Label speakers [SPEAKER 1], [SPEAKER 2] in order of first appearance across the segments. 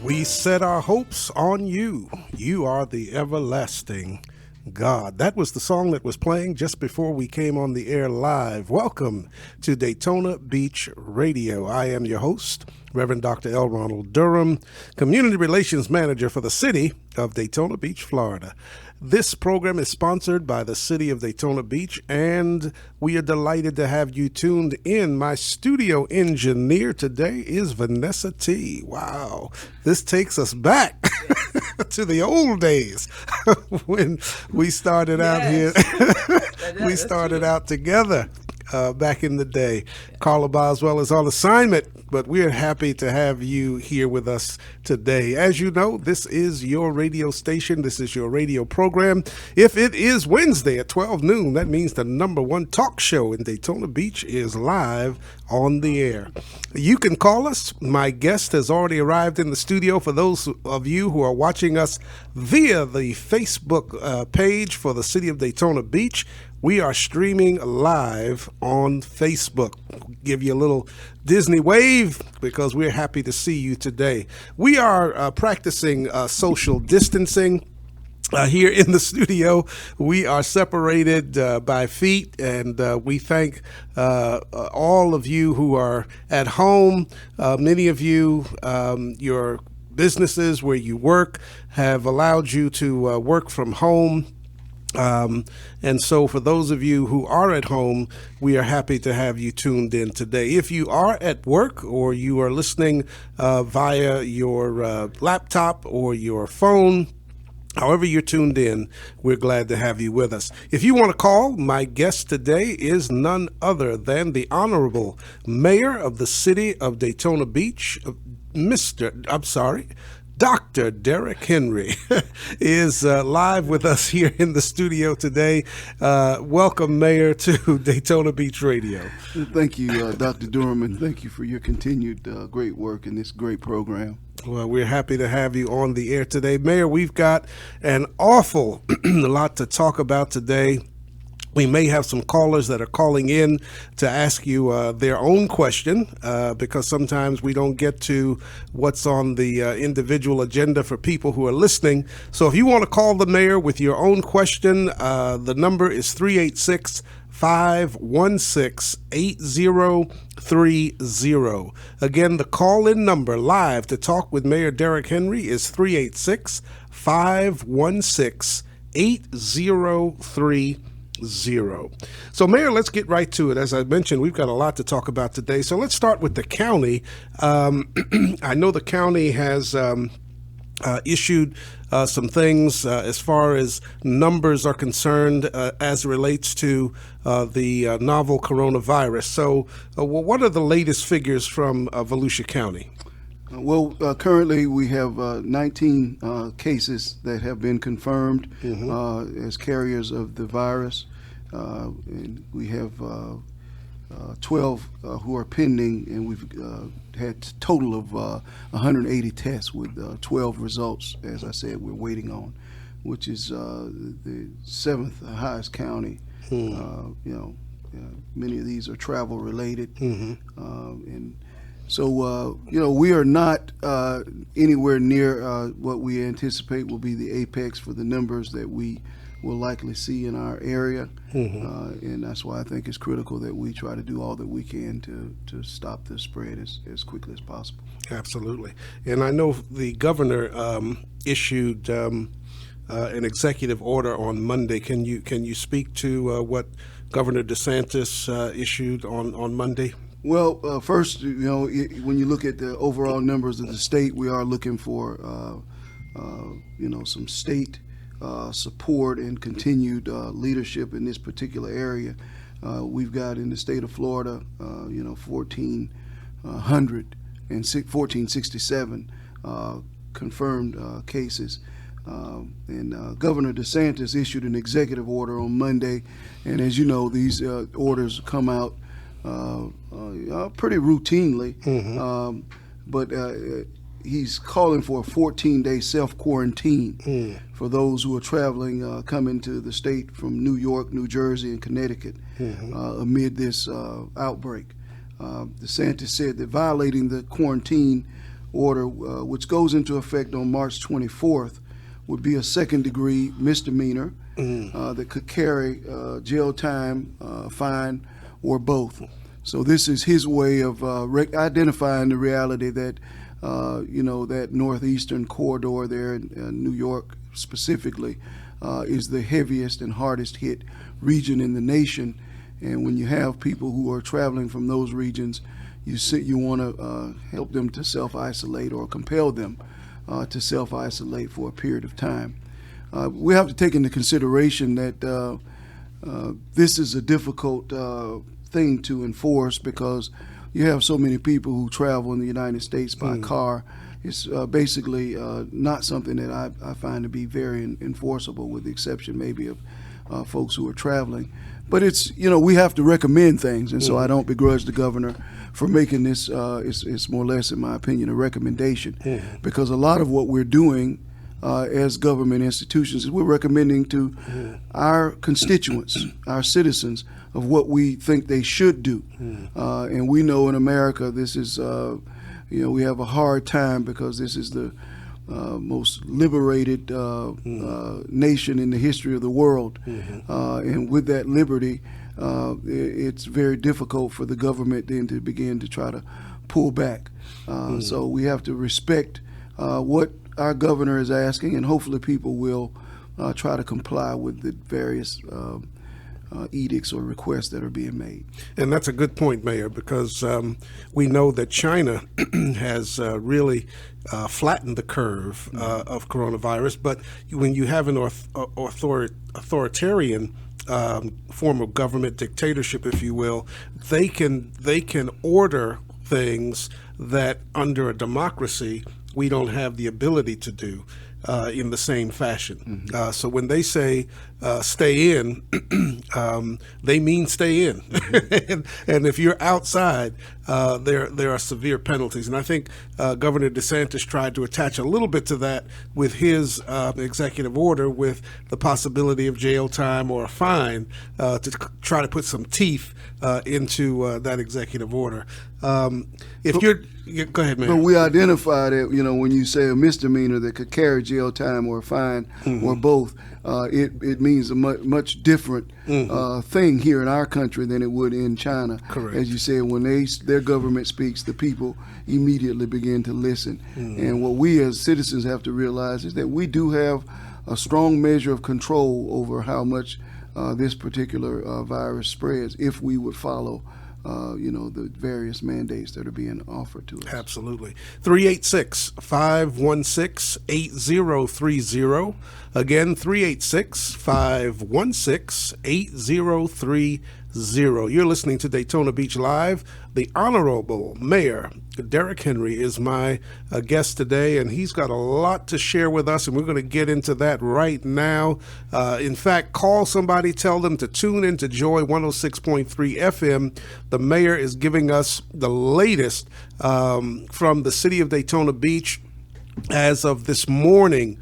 [SPEAKER 1] We set our hopes on you. You are the everlasting God. That was the song that was playing just before we came on the air live. Welcome to Daytona Beach Radio. I am your host, Reverend Dr.L. Ronald Durham, Community Relations Manager for the city of Daytona Beach, Florida. This program is sponsored by the city of Daytona Beach, and we are delighted to have you tuned in. My studio engineer today is Vanessa T. Wow, this takes us back to the old days when we started out here. We started out together back in the day. Carla Boswell is on assignment, but we're happy to have you here with us today. As you know, this is your radio station. This is your radio program. If it is Wednesday at 12 noon, that means the number one talk show in Daytona Beach is live on the air. You can call us. My guest has already arrived in the studio. For those of you who are watching us via the Facebook page for the city of Daytona Beach, we are streaming live on Facebook. Give you a little Disney wave because we're happy to see you today. We are practicing social distancing. Here in the studio, we are separated by feet, and we thank all of you who are at home. Many of you, your businesses where you work have allowed you to work from home. And so for those of you who are at home, we are happy to have you tuned in today. If you are at work or you are listening via your laptop or your phone, however you're tuned in, we're glad to have you with us. If you want to call, my guest today is none other than the Honorable Mayor of the city of Daytona Beach, Dr. Derrick Henry is live with us here in the studio today. Welcome, Mayor, to Daytona Beach Radio.
[SPEAKER 2] Thank you, Dr. Durham, and thank you for your continued great work in this great program.
[SPEAKER 1] Well, we're happy to have you on the air today. Mayor, we've got an awful lot to talk about today. We may have some callers that are calling in to ask you their own question because sometimes we don't get to what's on the individual agenda for people who are listening. So if you want to call the mayor with your own question, the number is 386-516-8030. Again, the call-in number live to talk with Mayor Derrick Henry is 386-516-8030. So, Mayor, let's get right to it. As I mentioned, we've got a lot to talk about today. So let's start with the county. I know the county has issued some things as far as numbers are concerned as relates to the novel coronavirus. So what are the latest figures from Volusia County?
[SPEAKER 2] Well, currently we have 19 cases that have been confirmed as carriers of the virus. And we have 12 who are pending, and we've had a total of 180 tests with 12 results, as I said, we're waiting on, which is the seventh highest county. Many of these are travel related. And so, we are not anywhere near what we anticipate will be the apex for the numbers that we will likely see in our area. And that's why I think it's critical that we try to do all that we can to stop the spread as quickly as possible.
[SPEAKER 1] Absolutely. And I know the governor issued an executive order on Monday. Can you speak to what Governor DeSantis issued on Monday?
[SPEAKER 2] Well, first, when you look at the overall numbers of the state, we are looking for, some state support and continued leadership in this particular area. We've got in the state of Florida, 1,467 confirmed cases. And Governor DeSantis issued an executive order on Monday. And as you know, these orders come out pretty routinely, but he's calling for a 14-day self-quarantine for those who are traveling, coming to the state from New York, New Jersey, and Connecticut amid this outbreak. DeSantis said that violating the quarantine order, which goes into effect on March 24th, would be a second-degree misdemeanor that could carry jail time, fine, or both. So this is his way of identifying the reality that, that northeastern corridor there in New York specifically is the heaviest and hardest hit region in the nation. And when you have people who are traveling from those regions, you want to help them to self-isolate or compel them to self-isolate for a period of time. We have to take into consideration that this is a difficult thing to enforce because you have so many people who travel in the United States by car. It's basically not something that I find to be very enforceable, with the exception maybe of folks who are traveling. But it's, we have to recommend things, and so I don't begrudge the governor for making this, it's more or less, in my opinion, a recommendation, because a lot of what we're doing as government institutions is we're recommending to our constituents, our citizens, of what we think they should do. And we know in America this is, we have a hard time because this is the most liberated nation in the history of the world. And with that liberty, it's very difficult for the government then to begin to try to pull back. So we have to respect what our governor is asking, and hopefully people will try to comply with the various edicts or requests that are being made.
[SPEAKER 1] And that's a good point, Mayor, because we know that China has really flattened the curve of coronavirus. But when you have an authoritarian form of government, dictatorship, if you will, they can order things that under a democracy we don't have the ability to do in the same fashion. So when they say stay in, they mean stay in. and if you're outside, there are severe penalties. And I think Governor DeSantis tried to attach a little bit to that with his executive order, with the possibility of jail time or a fine to try to put some teeth into that executive order. Go ahead, man.
[SPEAKER 2] But we identified it, when you say a misdemeanor that could carry jail time or a fine or both, it means a much different thing here in our country than it would in China.
[SPEAKER 1] Correct.
[SPEAKER 2] As you said, when their government speaks, the people immediately begin to listen. And what we as citizens have to realize is that we do have a strong measure of control over how much this particular virus spreads if we would follow the various mandates that are being offered to us.
[SPEAKER 1] Absolutely. 386-516-8030. Again, 386-516-8030. You're listening to Daytona Beach Live. The Honorable Mayor Derrick Henry is my guest today, and he's got a lot to share with us, and we're going to get into that right now. In fact, call somebody, tell them to tune into Joy 106.3 FM. The mayor is giving us the latest from the city of Daytona Beach as of this morning,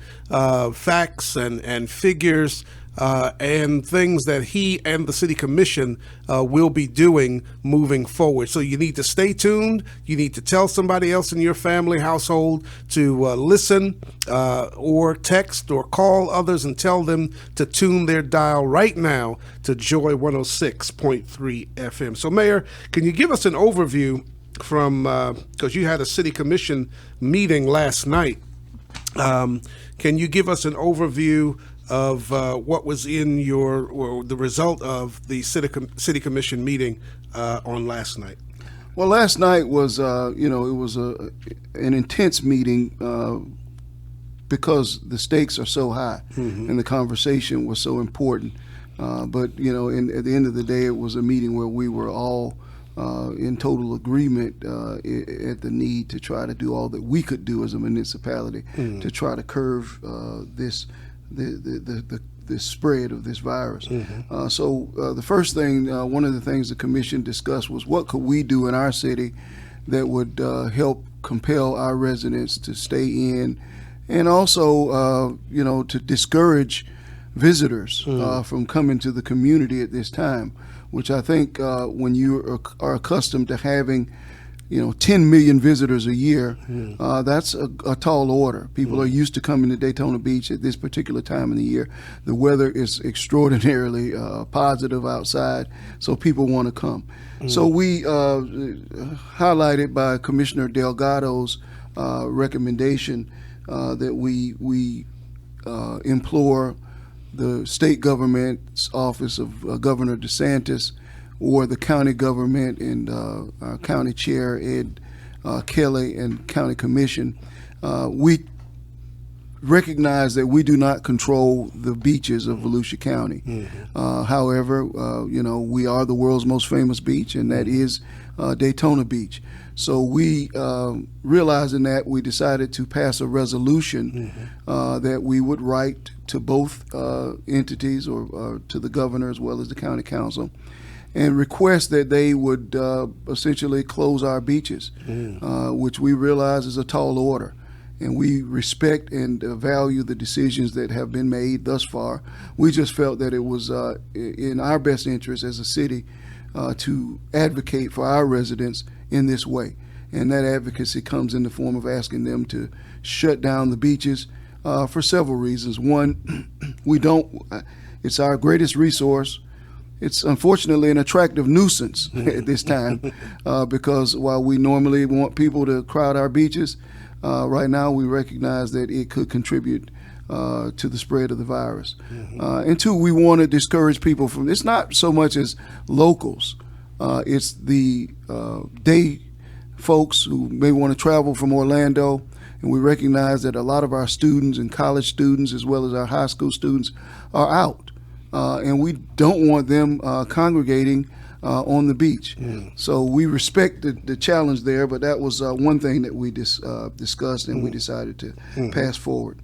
[SPEAKER 1] facts and figures and things that he and the city commission will be doing moving forward. So you need to stay tuned. You need to tell somebody else in your family, household to listen or text or call others and tell them to tune their dial right now to Joy 106.3 FM. So, Mayor, can you give us an overview from, because you had a city commission meeting last night. Can you give us an overview of what was in the result of the city commission meeting on last night?
[SPEAKER 2] Well, last night was, it was an intense meeting because the stakes are so high and the conversation was so important. But, at the end of the day, it was a meeting where we were all in total agreement at the need to try to do all that we could do as a municipality to try to curb the spread of this virus. So the first thing, one of the things the commission discussed was what could we do in our city that would help compel our residents to stay in, and also, to discourage visitors from coming to the community at this time, which I think when you are accustomed to having 10 million visitors a year, that's a tall order. People are used to coming to Daytona Beach at this particular time of the year. The weather is extraordinarily positive outside, so people want to come. So we, highlighted by Commissioner Delgado's recommendation, that we implore the state government's office of Governor DeSantis, or the county government and our county chair, Ed Kelly, and county commission. We recognize that we do not control the beaches of Volusia County. However, we are the world's most famous beach, and that is Daytona Beach. So we, realizing that, we decided to pass a resolution that we would write to both entities, or to the governor as well as the county council, and request that they would essentially close our beaches, which we realize is a tall order. And we respect and value the decisions that have been made thus far. We just felt that it was in our best interest as a city to advocate for our residents in this way. And that advocacy comes in the form of asking them to shut down the beaches for several reasons. One, it's our greatest resource. It's unfortunately an attractive nuisance at this time, because while we normally want people to crowd our beaches, right now we recognize that it could contribute to the spread of the virus. And two, we want to discourage people from, it's not so much as locals, it's the day folks who may want to travel from Orlando, and we recognize that a lot of our students and college students as well as our high school students are out. And we don't want them congregating on the beach. So we respect the challenge there, but that was one thing that we discussed and we decided to pass forward.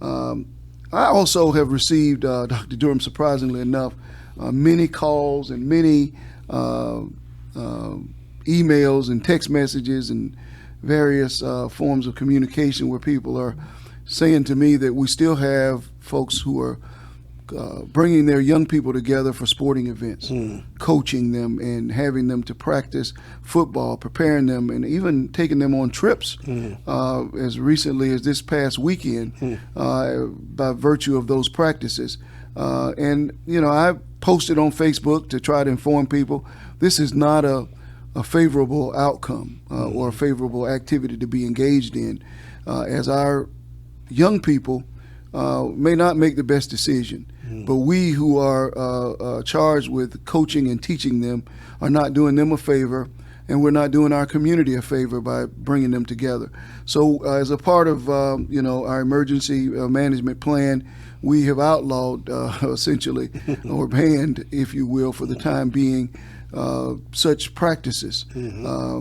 [SPEAKER 2] I also have received, Dr. Durham, surprisingly enough, many calls and many emails and text messages and various forms of communication where people are saying to me that we still have folks who are bringing their young people together for sporting events, coaching them and having them to practice football, preparing them, and even taking them on trips as recently as this past weekend by virtue of those practices. And, I posted on Facebook to try to inform people this is not a favorable outcome or a favorable activity to be engaged in, as our young people may not make the best decision. But we who are charged with coaching and teaching them are not doing them a favor, and we're not doing our community a favor by bringing them together. So as a part of our emergency management plan, we have outlawed essentially, or banned, if you will, for the time being, such practices.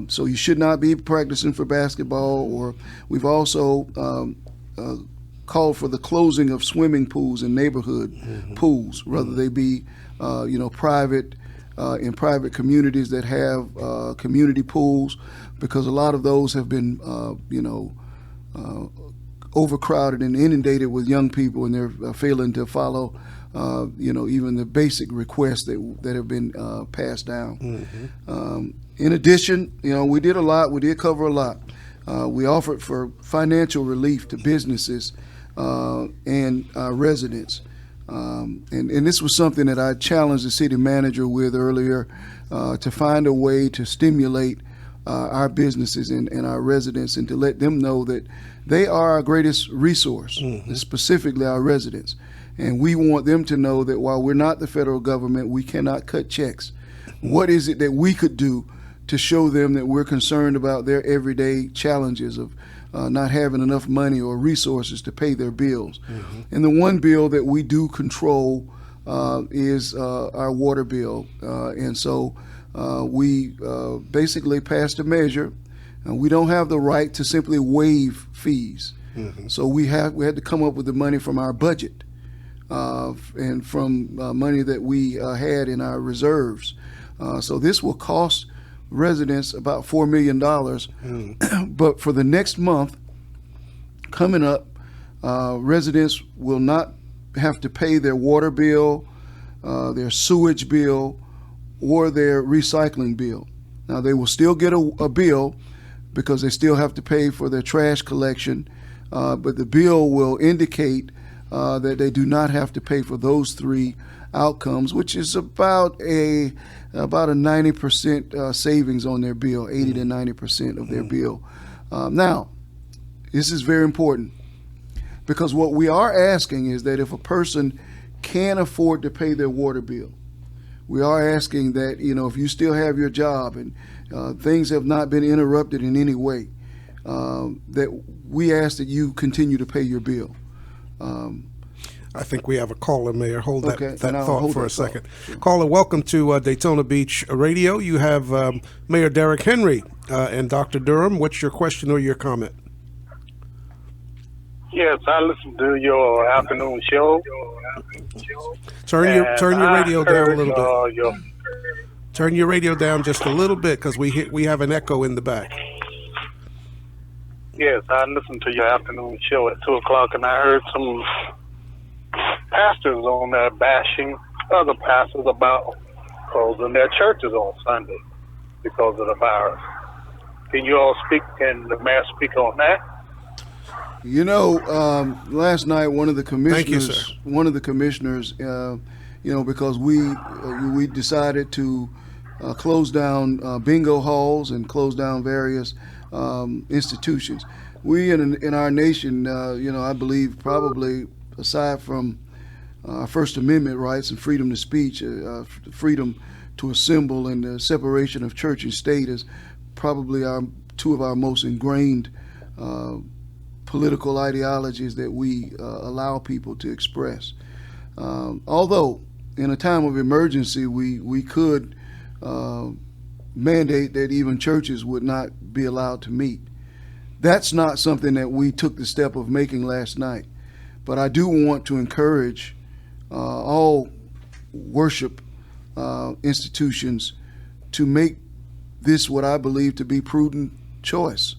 [SPEAKER 2] So you should not be practicing for basketball, or we've also called for the closing of swimming pools and neighborhood pools, whether they be, private, in private communities that have community pools, because a lot of those have been, overcrowded and inundated with young people, and they're failing to follow, even the basic requests that have been passed down. In addition, we did a lot. We did cover a lot. We offered for financial relief to businesses and residents. And this was something that I challenged the city manager with earlier, to find a way to stimulate our businesses and our residents, and to let them know that they are our greatest resource, specifically our residents. And we want them to know that while we're not the federal government, we cannot cut checks. What is it that we could do to show them that we're concerned about their everyday challenges of not having enough money or resources to pay their bills? And the one bill that we do control is our water bill. And so we basically passed a measure. We don't have the right to simply waive fees. So we had to come up with the money from our budget and from money that we had in our reserves. So this will cost residents about $4 million. But for the next month coming up, residents will not have to pay their water bill, their sewage bill, or their recycling bill. Now, they will still get a bill because they still have to pay for their trash collection, but the bill will indicate that they do not have to pay for those three outcomes, which is about a 90% savings on their bill, 80 to 90% of their bill. Now, this is very important because what we are asking is that if a person can't afford to pay their water bill, we are asking that, if you still have your job and things have not been interrupted in any way, that we ask that you continue to pay your bill.
[SPEAKER 1] I think we have a caller, Mayor. Hold that thought for a second.
[SPEAKER 2] Sure.
[SPEAKER 1] Caller, welcome to Daytona Beach Radio. You have Mayor Derrick Henry and Dr. Durham. What's your question or your comment?
[SPEAKER 3] Yes, I listened to your afternoon show.
[SPEAKER 1] Turn your radio down a little bit. Turn your radio down just a little bit because we have an echo in the back.
[SPEAKER 3] Yes, I listened to your afternoon show at 2 o'clock, and I heard some pastors on there bashing other pastors about closing their churches on Sunday because of the virus. Can the mayor speak on that?
[SPEAKER 2] Last night one of the commissioners,
[SPEAKER 1] Thank you, sir.
[SPEAKER 2] Because we decided to close down bingo halls and close down various institutions. We in our nation, I believe probably aside from First Amendment rights and freedom to speech, freedom to assemble and the separation of church and state is probably two of our most ingrained political ideologies that we allow people to express. Although in a time of emergency, we could mandate that even churches would not be allowed to meet. That's not something that we took the step of making last night. But I do want to encourage all worship institutions to make this what I believe to be prudent choice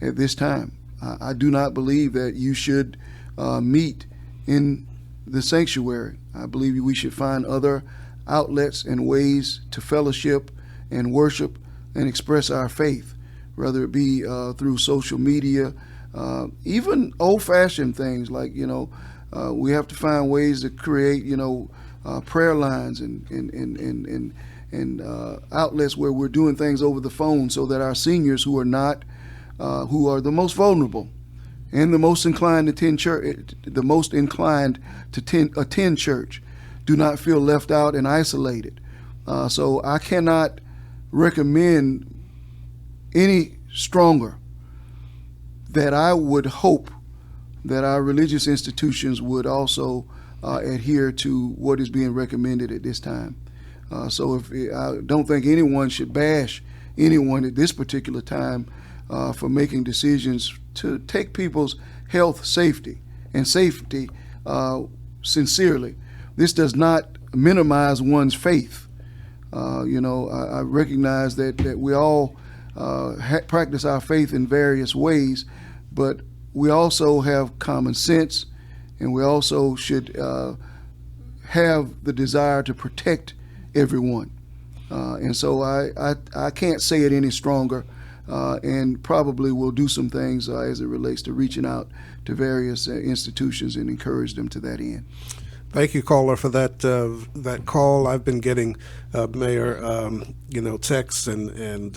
[SPEAKER 2] at this time. I do not believe that you should meet in the sanctuary. I believe we should find other outlets and ways to fellowship and worship and express our faith, whether it be through social media, even old-fashioned things like, we have to find ways to create, prayer lines and outlets where we're doing things over the phone so that our seniors who are the most vulnerable and the most inclined to attend church do not feel left out and isolated. So I cannot recommend any stronger that I would hope that our religious institutions would also adhere to what is being recommended at this time. So I don't think anyone should bash anyone at this particular time for making decisions to take people's health, safety sincerely. This does not minimize one's faith. I recognize that we all practice our faith in various ways, but we also have common sense, and we also should have the desire to protect everyone. And so I can't say it any stronger, and probably will do some things as it relates to reaching out to various institutions and encourage them to that end.
[SPEAKER 1] Thank you, caller, for that call. I've been getting, Mayor, texts and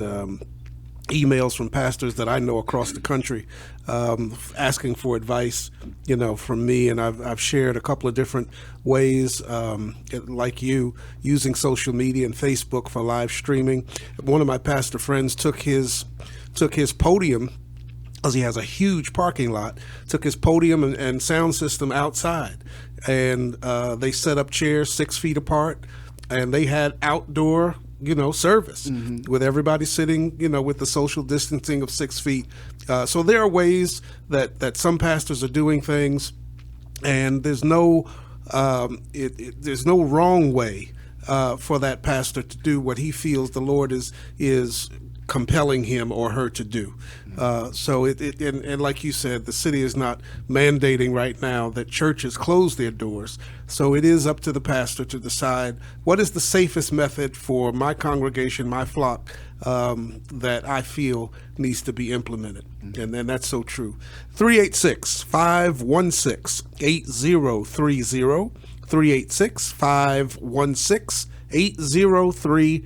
[SPEAKER 1] emails from pastors that I know across the country asking for advice, from me. And I've shared a couple of different ways, like you, using social media and Facebook for live streaming. One of my pastor friends took his podium, because he has a huge parking lot, took his podium and sound system outside. And they set up chairs 6 feet apart, and they had outdoor service with everybody sitting, with the social distancing of 6 feet. So there are ways that some pastors are doing things, and there's no there's no wrong way for that pastor to do what he feels the Lord is compelling him or her to do. So and like you said, the city is not mandating right now that churches close their doors. So it is up to the pastor to decide what is the safest method for my congregation, my flock, that I feel needs to be implemented. And then that's so true. 386-516-8030. 386-516-8030.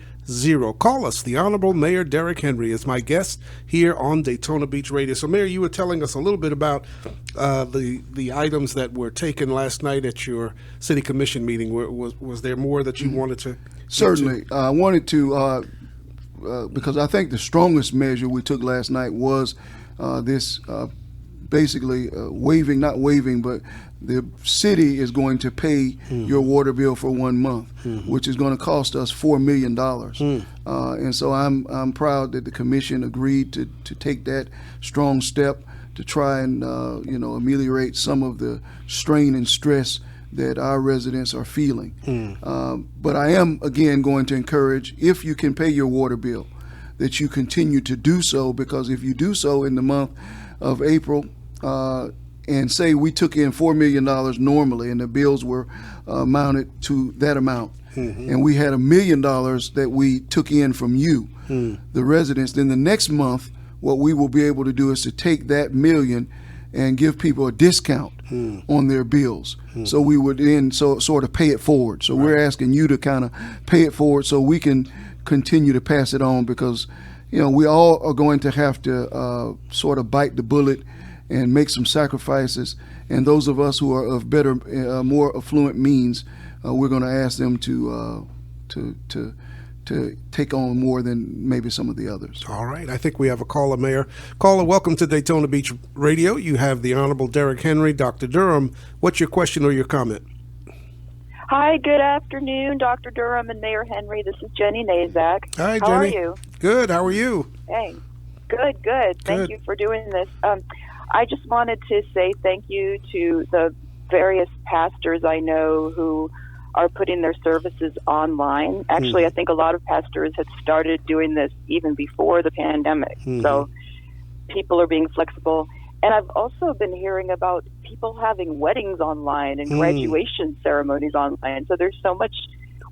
[SPEAKER 1] Call us. The Honorable Mayor Derrick Henry is my guest here on Daytona Beach Radio. So, Mayor, you were telling us a little bit about the items that were taken last night at your city commission meeting. Was there more that you wanted to?
[SPEAKER 2] Certainly. I wanted to, because I think the strongest measure we took last night was this basically not waiving, but the city is going to pay your water bill for 1 month, which is going to cost us $4 million. And so I'm proud that the commission agreed to take that strong step to try and ameliorate some of the strain and stress that our residents are feeling. But I am again going to encourage, if you can pay your water bill, that you continue to do so, because if you do so in the month of April, and say we took in $4 million normally and the bills were mounted to that amount, and we had $1 million that we took in from you, the residents, then the next month what we will be able to do is to take that $1 million and give people a discount on their bills. So we would then sort of pay it forward. So we're asking you to kind of pay it forward so we can continue to pass it on, because we all are going to have to sort of bite the bullet and make some sacrifices. And those of us who are of better, more affluent means, we're going to ask them to take on more than maybe some of the others.
[SPEAKER 1] All right. I think we have a caller, Mayor. Caller, welcome to Daytona Beach Radio. You have the Honorable Derrick Henry, Dr. Durham. What's your question or your comment?
[SPEAKER 4] Hi, good afternoon, Dr. Durham and Mayor Henry. This is Jenny Nazak.
[SPEAKER 1] Hi, Jenny.
[SPEAKER 4] How are you?
[SPEAKER 1] Good. How are you?
[SPEAKER 4] Hey, good. Thank you for doing this. I just wanted to say thank you to the various pastors I know who are putting their services online. Actually, I think a lot of pastors had started doing this even before the pandemic. So people are being flexible. And I've also been hearing about people having weddings online and graduation ceremonies online. So there's so much,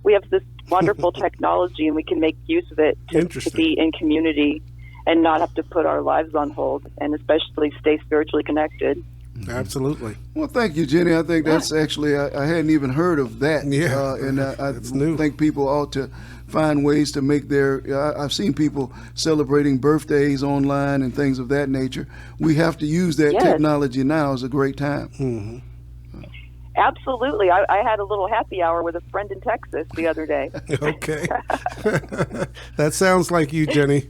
[SPEAKER 4] we have this wonderful technology, and we can make use of it to be in community and not have to put our lives on hold, and especially stay spiritually connected.
[SPEAKER 1] Absolutely.
[SPEAKER 2] Well, thank you, Jenny. I think that's actually, I hadn't even heard of that.
[SPEAKER 1] Yeah,
[SPEAKER 2] and I
[SPEAKER 1] new.
[SPEAKER 2] think people ought to find ways to make I've seen people celebrating birthdays online and things of that nature. We have to use that technology now. It's a great time.
[SPEAKER 4] Absolutely. I had a little happy hour with a friend in Texas the other day.
[SPEAKER 1] Okay. That sounds like you, Jenny.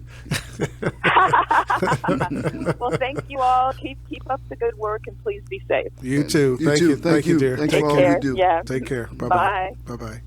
[SPEAKER 4] Well, thank you all. Keep up the good work, and please be safe.
[SPEAKER 1] You too.
[SPEAKER 2] Thank you.
[SPEAKER 1] Thank you, dear.
[SPEAKER 2] Thanks
[SPEAKER 1] Take
[SPEAKER 2] for all
[SPEAKER 1] care.
[SPEAKER 2] you do.
[SPEAKER 4] Yeah.
[SPEAKER 1] Take care.
[SPEAKER 4] Bye.
[SPEAKER 1] Bye-bye.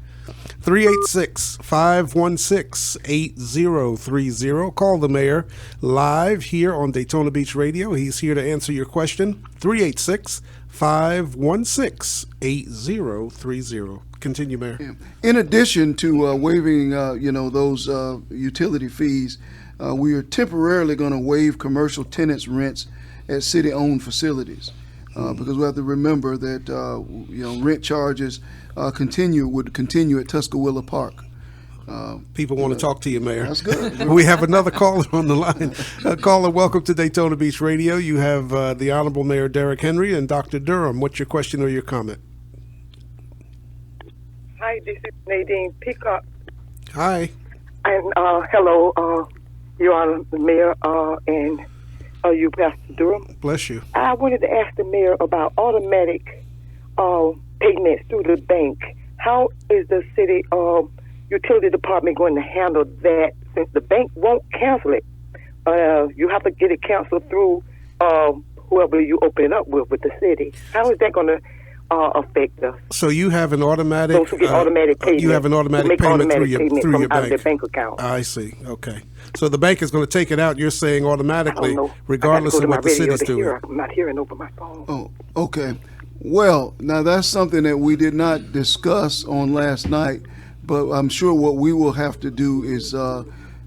[SPEAKER 1] 386-516-8030. Call the mayor live here on Daytona Beach Radio. He's here to answer your question. 386-516-8030. Continue, Mayor.
[SPEAKER 2] Yeah. In addition to waiving, those utility fees, we are temporarily going to waive commercial tenants' rents at city-owned facilities, because we have to remember that rent charges would continue at Tuscaloosa Park.
[SPEAKER 1] People want to talk to you, Mayor.
[SPEAKER 2] That's good.
[SPEAKER 1] We have another caller on the line. Caller, welcome to Daytona Beach Radio. You have the Honorable Mayor Derrick Henry and Dr. Durham. What's your question or your comment?
[SPEAKER 5] Hi, this is Nadine Peacock.
[SPEAKER 1] Hi.
[SPEAKER 5] And hello, Your Honor, the Mayor, and you, Pastor Durham.
[SPEAKER 1] Bless you.
[SPEAKER 5] I wanted to ask the Mayor about automatic payments through the bank. How is the city utility department going to handle that, since the bank won't cancel it? You have to get it canceled through whoever you open it up with the city. How is that going to affect us?
[SPEAKER 1] So you have an automatic.
[SPEAKER 5] Those who get automatic payment.
[SPEAKER 1] You have an automatic payment through your
[SPEAKER 5] out
[SPEAKER 1] bank.
[SPEAKER 5] of their bank account.
[SPEAKER 1] I see. Okay. So the bank is going to take it out. You're saying automatically,
[SPEAKER 5] I don't know.
[SPEAKER 1] regardless of what the city's doing.
[SPEAKER 5] I'm not hearing over my phone.
[SPEAKER 2] Oh, okay. Well, now that's something that we did not discuss on last night, but I'm sure what we will have to do is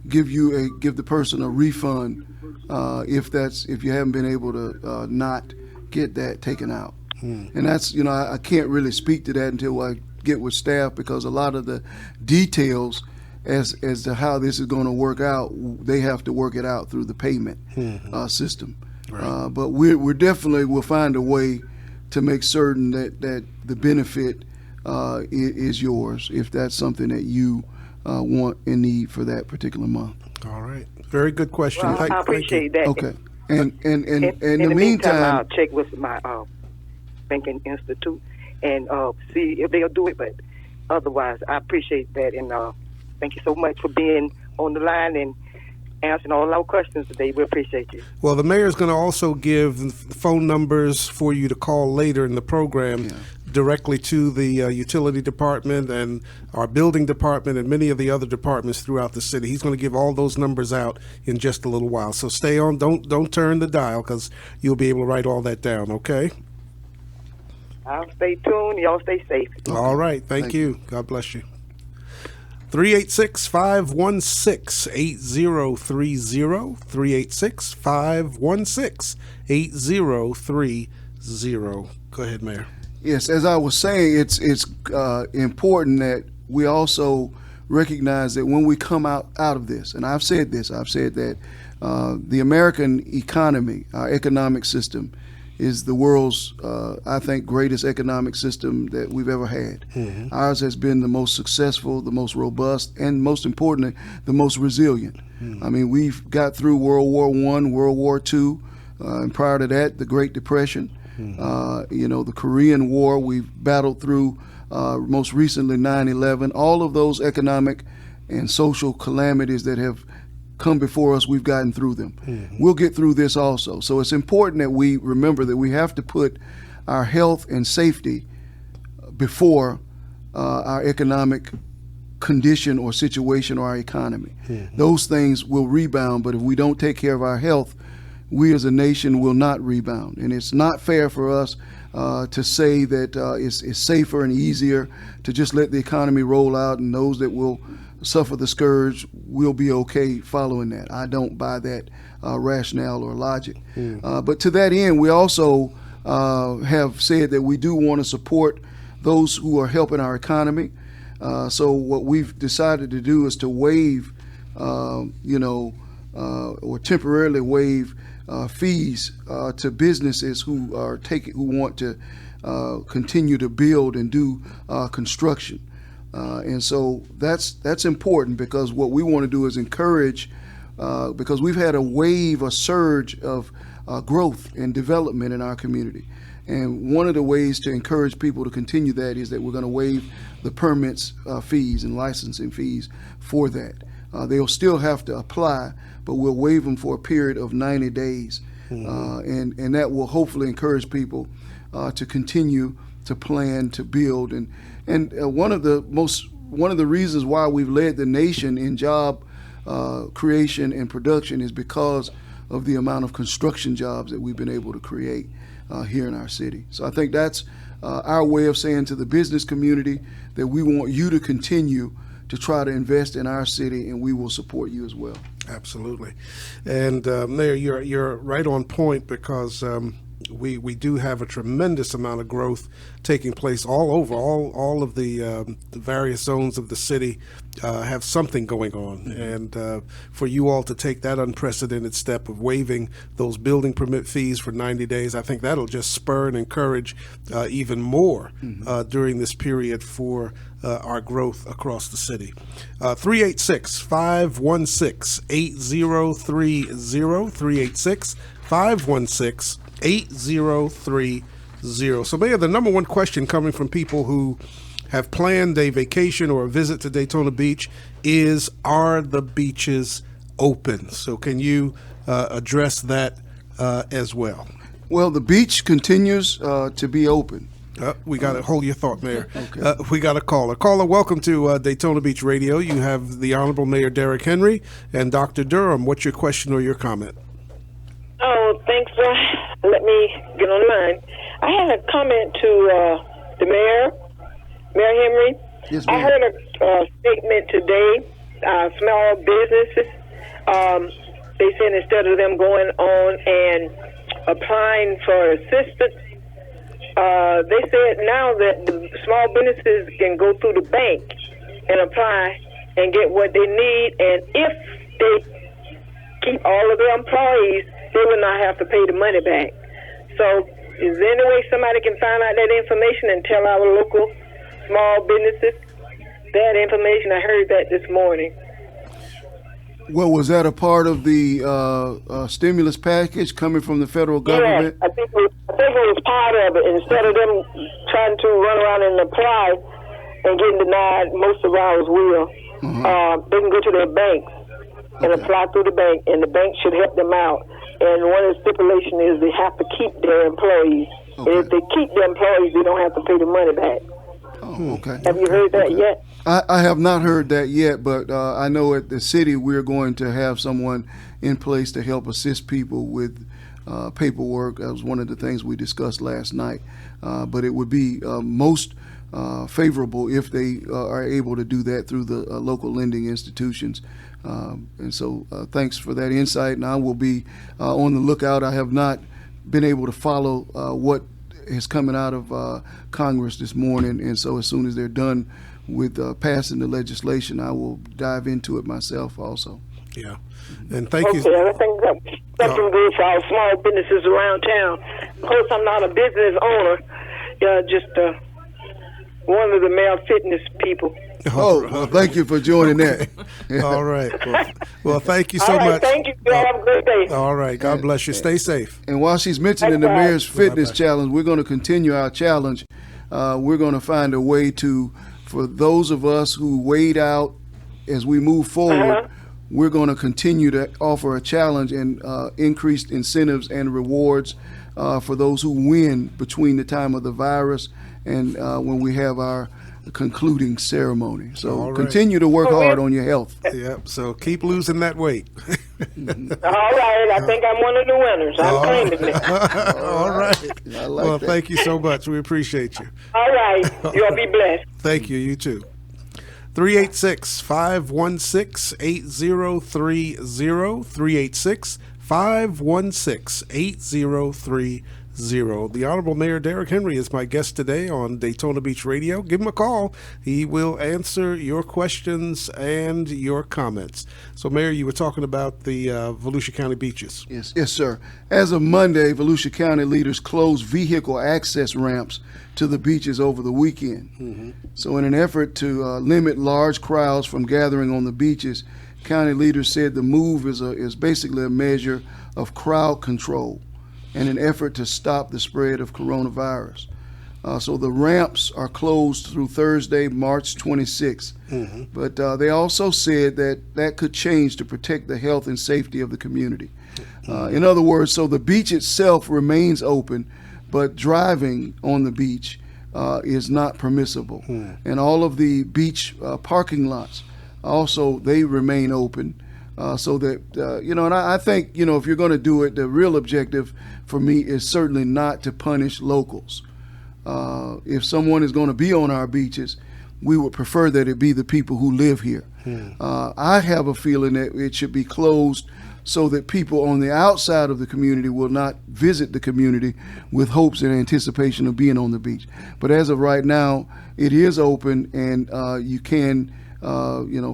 [SPEAKER 2] give the person a refund if you haven't been able to not get that taken out. And that's, I can't really speak to that until I get with staff, because a lot of the details as to how this is going to work out, they have to work it out through the payment system.
[SPEAKER 1] Right.
[SPEAKER 2] But we're definitely will find a way to make certain that the benefit is yours if that's something that you want and need for that particular month.
[SPEAKER 1] All right. Very good question.
[SPEAKER 5] Well, I appreciate that.
[SPEAKER 2] Okay. And in
[SPEAKER 5] the meantime, I'll
[SPEAKER 2] meantime,
[SPEAKER 5] check with my banking institute and see if they'll do it. But otherwise, I appreciate that, and thank you so much for being on the line and answering all our questions today. We appreciate you.
[SPEAKER 1] Well, the mayor is going to also give phone numbers for you to call later in the program directly to the utility department and our building department and many of the other departments throughout the city. He's going to give all those numbers out in just a little while. So stay on. Don't turn the dial, because you'll be able to write all that down, okay?
[SPEAKER 5] I'll stay tuned. Y'all stay safe.
[SPEAKER 1] All right. Thank you. God bless you. 386-516-8030, 386-516-8030. Go ahead, Mayor.
[SPEAKER 2] yes, as I was saying, it's important that we also recognize that when we come out of this, and I've said that the American economy, our economic system, is the world's, I think, greatest economic system that we've ever had.
[SPEAKER 1] Mm-hmm.
[SPEAKER 2] Ours has been the most successful, the most robust, and most importantly, the most resilient.
[SPEAKER 1] Mm-hmm.
[SPEAKER 2] I mean, we've got through World War I, World War II, and prior to that, the Great Depression.
[SPEAKER 1] Mm-hmm.
[SPEAKER 2] The Korean War, we've battled through, most recently 9/11. All of those economic and social calamities that have come before us, we've gotten through them.
[SPEAKER 1] Mm-hmm.
[SPEAKER 2] We'll get through this also. So it's important that we remember that we have to put our health and safety before our economic condition or situation or our economy.
[SPEAKER 1] Mm-hmm.
[SPEAKER 2] Those things will rebound, but if we don't take care of our health, we as a nation will not rebound. And it's not fair for us to say that it's safer and easier to just let the economy roll out, and those that will suffer the scourge will be okay following that. I don't buy that rationale or logic. But to that end, we also have said that we do want to support those who are helping our economy. So what we've decided to do is to waive, or temporarily waive fees to businesses who want to continue to build and do construction. And so that's important, because what we want to do is encourage, because we've had a surge of growth and development in our community. And one of the ways to encourage people to continue that is that we're going to waive the permits fees and licensing fees for that. They'll still have to apply, but we'll waive them for a period of 90 days. Mm-hmm. And that will hopefully encourage people to continue to plan, to build. And one of the reasons why we've led the nation in job creation and production is because of the amount of construction jobs that we've been able to create here in our city. So I think that's our way of saying to the business community that we want you to continue to try to invest in our city, and we will support you as well.
[SPEAKER 1] Absolutely. And Mayor, you're right on point, because we do have a tremendous amount of growth taking place all over. All of the various zones of the city have something going on. And for you all to take that unprecedented step of waiving those building permit fees for 90 days, I think that'll just spur and encourage even more during this period for our growth across the city. 386-516-8030, 386-516-8030. So, Mayor, the number one question coming from people who have planned a vacation or a visit to Daytona Beach is, are the beaches open? So can you address that as well?
[SPEAKER 2] Well, the beach continues to be open.
[SPEAKER 1] We got to hold your thought, Mayor.
[SPEAKER 2] Okay.
[SPEAKER 1] We got a caller. Caller, welcome to Daytona Beach Radio. You have the Honorable Mayor Derrick Henry and Dr. Durham. What's your question or your comment?
[SPEAKER 6] Oh, thanks for letting me get on the line. I had a comment to the Mayor Henry.
[SPEAKER 2] Yes,
[SPEAKER 6] I
[SPEAKER 2] ma'am.
[SPEAKER 6] heard a statement today, small businesses They said instead of them going on and applying for assistance, they said now that the small businesses can go through the bank and apply and get what they need, and if they keep all of their employees, they will not have to pay the money back. So is there any way somebody can find out that information and tell our local small businesses that information? I heard that this morning.
[SPEAKER 2] Well, was that a part of the stimulus package coming from the federal government?
[SPEAKER 6] Yeah, I think it was part of it. Instead of them trying to run around and apply and getting denied, most of ours will. They can go to their banks and apply through the bank, and the bank should help them out. And one of the stipulations is they have to keep their employees. And if they keep their employees, they don't have to pay the money back.
[SPEAKER 2] Oh, okay.
[SPEAKER 6] Have you heard that yet?
[SPEAKER 2] I have not heard that yet, but I know at the city we're going to have someone in place to help assist people with paperwork. That was one of the things we discussed last night. But it would be most favorable if they are able to do that through the local lending institutions. And so thanks for that insight, and I will be on the lookout. I have not been able to follow what is coming out of Congress this morning, and so as soon as they're done with passing the legislation, I will dive into it myself also.
[SPEAKER 1] Yeah, and thank you.
[SPEAKER 6] Okay, I think that's good for our small businesses around town. Of course, I'm not a business owner, just one of the male fitness people.
[SPEAKER 2] Well, thank you for joining that.
[SPEAKER 1] All right. Well, thank you so much.
[SPEAKER 6] Thank you. Have a great day.
[SPEAKER 1] All right. God bless you. Stay safe.
[SPEAKER 2] And while she's mentioning the Mayor's Fitness Challenge, we're going to continue our challenge. We're going to find a way to, for those of us who wait out as we move forward, we're going to continue to offer a challenge and increased incentives and rewards for those who win between the time of the virus and when we have our concluding ceremony. So continue to work hard on your health.
[SPEAKER 1] Yep. So keep losing that weight.
[SPEAKER 6] All right. I think I'm one of the winners. I'm claiming it.
[SPEAKER 1] All right.
[SPEAKER 2] I like
[SPEAKER 1] well,
[SPEAKER 2] that.
[SPEAKER 1] thank you so much. We appreciate you.
[SPEAKER 6] All right. You'll be blessed.
[SPEAKER 1] Thank you. You too. 386-516-8030. 386-516-8030. The Honorable Mayor Derrick Henry is my guest today on Daytona Beach Radio. Give him a call. He will answer your questions and your comments. So, Mayor, you were talking about the Volusia County beaches.
[SPEAKER 2] Yes, sir. As of Monday, Volusia County leaders closed vehicle access ramps to the beaches over the weekend. So in an effort to limit large crowds from gathering on the beaches, county leaders said the move is basically a measure of crowd control and an effort to stop the spread of coronavirus. So the ramps are closed through Thursday, March 26th. But they also said that could change to protect the health and safety of the community. In other words, so the beach itself remains open, but driving on the beach is not permissible. And all of the beach parking lots also, they remain open. So that, and I think, if you're going to do it, the real objective for me is certainly not to punish locals. If someone is going to be on our beaches, we would prefer that it be the people who live here. I have a feeling that it should be closed so that people on the outside of the community will not visit the community with hopes and anticipation of being on the beach. But as of right now, it is open, and you can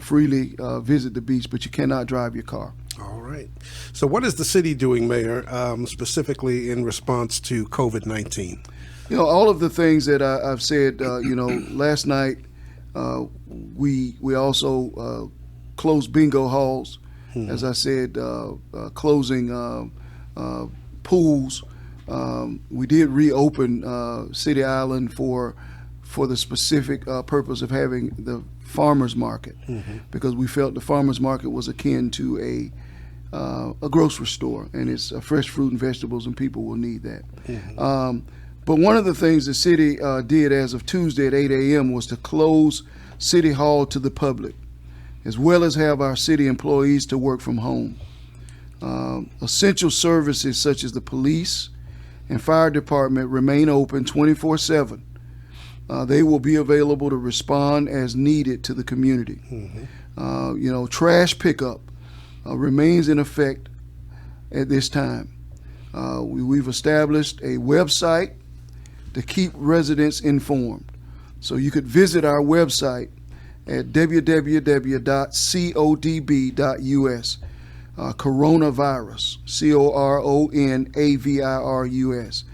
[SPEAKER 2] freely visit the beach, but you cannot drive your car.
[SPEAKER 1] All right. So what is the city doing, Mayor, specifically in response to COVID-19?
[SPEAKER 2] All of the things that I've said, last night we also closed bingo halls, as I said, closing pools. We did reopen City Island for the specific purpose of having the farmers market, because we felt the farmers market was akin to a grocery store, and it's fresh fruit and vegetables, and people will need that. But one of the things the city did as of Tuesday at 8 a.m. was to close City Hall to the public, as well as have our city employees to work from home. Essential services such as the police and fire department remain open 24/7. They will be available to respond as needed to the community. Trash pickup remains in effect at this time. We've established a website to keep residents informed. So you could visit our website at www.codb.us. Coronavirus, CORONAVIRUS.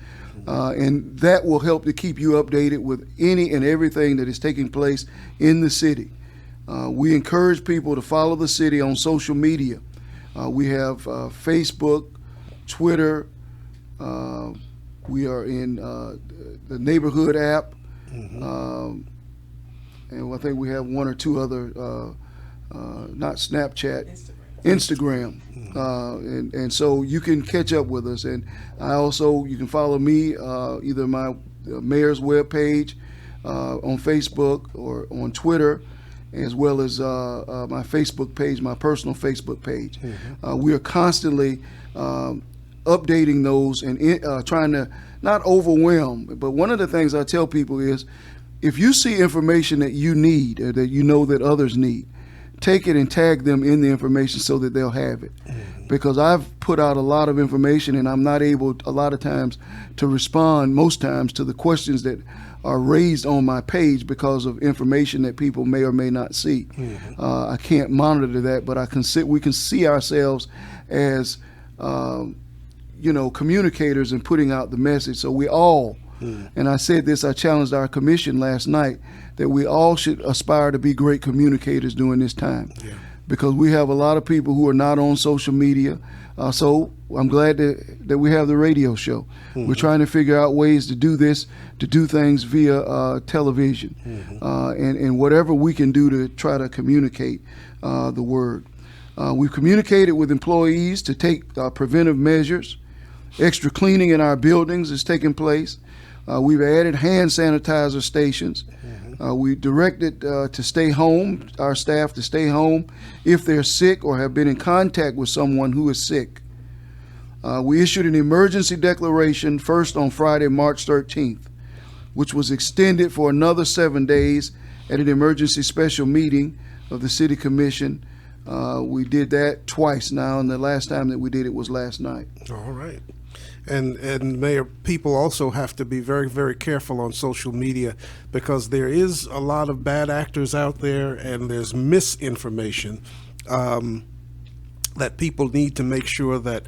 [SPEAKER 2] And that will help to keep you updated with any and everything that is taking place in the city. We encourage people to follow the city on social media. We have Facebook, Twitter. We are in the neighborhood app. And I think we have one or two other, not Snapchat, Instagram. And so you can catch up with us. And you can follow me, either my mayor's webpage on Facebook or on Twitter, as well as my Facebook page, my personal Facebook page. We are constantly updating those and trying to not overwhelm. But one of the things I tell people is, if you see information that you need or that you know that others need, take it and tag them in the information so that they'll have it. Because I've put out a lot of information and I'm not able a lot of times to respond most times to the questions that are raised on my page because of information that people may or may not see. I can't monitor that, but we can see ourselves as communicators and putting out the message. So we all, and I said this, I challenged our commission last night, that we all should aspire to be great communicators during this time. Because we have a lot of people who are not on social media. So I'm glad that we have the radio show. We're trying to figure out ways to do this, to do things via television, and whatever we can do to try to communicate the word. We've communicated with employees to take preventive measures. Extra cleaning in our buildings is taking place. We've added hand sanitizer stations. We directed to stay home, our staff to stay home if they're sick or have been in contact with someone who is sick. We issued an emergency declaration first on Friday, March 13th, which was extended for another 7 days at an emergency special meeting of the City Commission. We did that twice now, and the last time that we did it was last night.
[SPEAKER 1] All right. And Mayor, people also have to be very, very careful on social media, because there is a lot of bad actors out there, and there's misinformation that people need to make sure that